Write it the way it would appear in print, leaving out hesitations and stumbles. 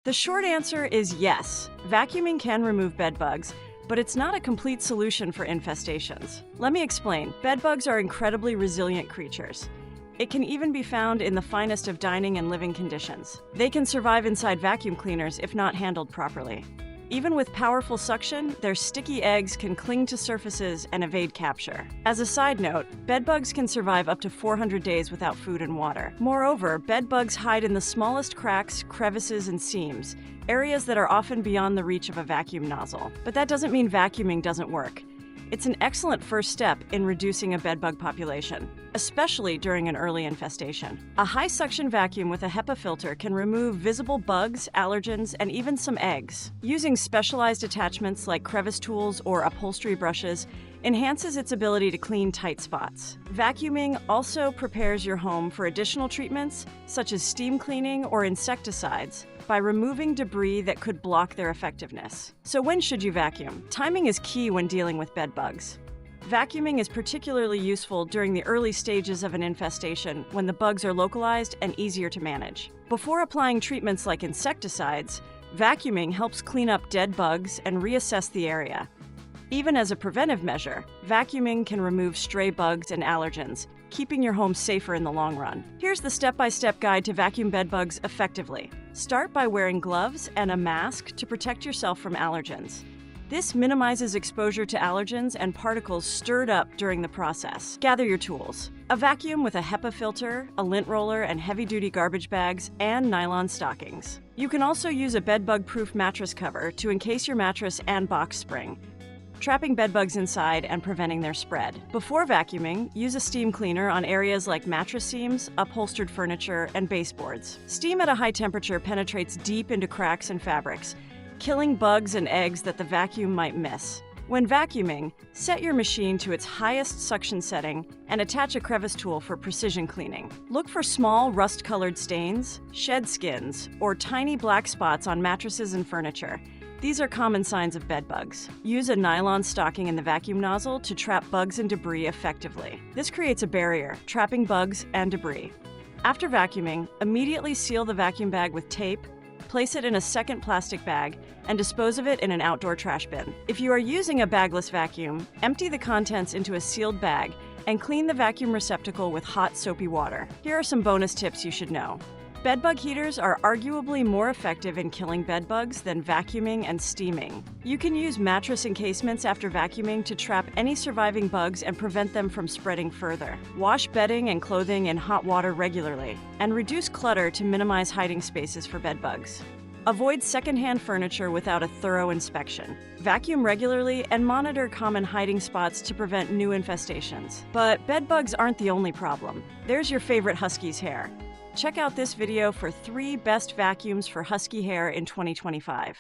The short answer is yes. Vacuuming can remove bed bugs, but it's not a complete solution for infestations. Let me explain. Bed bugs are incredibly resilient creatures. It can even be found in the finest of dining and living conditions. They can survive inside vacuum cleaners if not handled properly. Even with powerful suction, their sticky eggs can cling to surfaces and evade capture. As a side note, bed bugs can survive up to 400 days without food and water. Moreover, bed bugs hide in the smallest cracks, crevices, and seams, areas that are often beyond the reach of a vacuum nozzle. But that doesn't mean vacuuming doesn't work. It's an excellent first step in reducing a bedbug population, especially during an early infestation. A high-suction vacuum with a HEPA filter can remove visible bugs, allergens, and even some eggs. Using specialized attachments like crevice tools or upholstery brushes enhances its ability to clean tight spots. Vacuuming also prepares your home for additional treatments, such as steam cleaning or insecticides, by removing debris that could block their effectiveness. So when should you vacuum? Timing is key when dealing with bed bugs. Vacuuming is particularly useful during the early stages of an infestation when the bugs are localized and easier to manage. Before applying treatments like insecticides, vacuuming helps clean up dead bugs and reassess the area. Even as a preventive measure, vacuuming can remove stray bugs and allergens, keeping your home safer in the long run. Here's the step-by-step guide to vacuum bed bugs effectively. Start by wearing gloves and a mask to protect yourself from allergens. This minimizes exposure to allergens and particles stirred up during the process. Gather your tools: a vacuum with a HEPA filter, a lint roller, and heavy-duty garbage bags, and nylon stockings. You can also use a bedbug-proof mattress cover to encase your mattress and box spring, trapping bedbugs inside and preventing their spread. Before vacuuming, use a steam cleaner on areas like mattress seams, upholstered furniture, and baseboards. Steam at a high temperature penetrates deep into cracks and fabrics, killing bugs and eggs that the vacuum might miss. When vacuuming, set your machine to its highest suction setting and attach a crevice tool for precision cleaning. Look for small rust-colored stains, shed skins, or tiny black spots on mattresses and furniture. These are common signs of bed bugs. Use a nylon stocking in the vacuum nozzle to trap bugs and debris effectively. This creates a barrier, trapping bugs and debris. After vacuuming, immediately seal the vacuum bag with tape, place it in a second plastic bag, and dispose of it in an outdoor trash bin. If you are using a bagless vacuum, empty the contents into a sealed bag and clean the vacuum receptacle with hot, soapy water. Here are some bonus tips you should know. Bedbug heaters are arguably more effective in killing bedbugs than vacuuming and steaming. You can use mattress encasements after vacuuming to trap any surviving bugs and prevent them from spreading further. Wash bedding and clothing in hot water regularly, and reduce clutter to minimize hiding spaces for bedbugs. Avoid secondhand furniture without a thorough inspection. Vacuum regularly and monitor common hiding spots to prevent new infestations. But bedbugs aren't the only problem. There's your favorite husky's hair. Check out this video for 3 best vacuums for husky hair in 2025.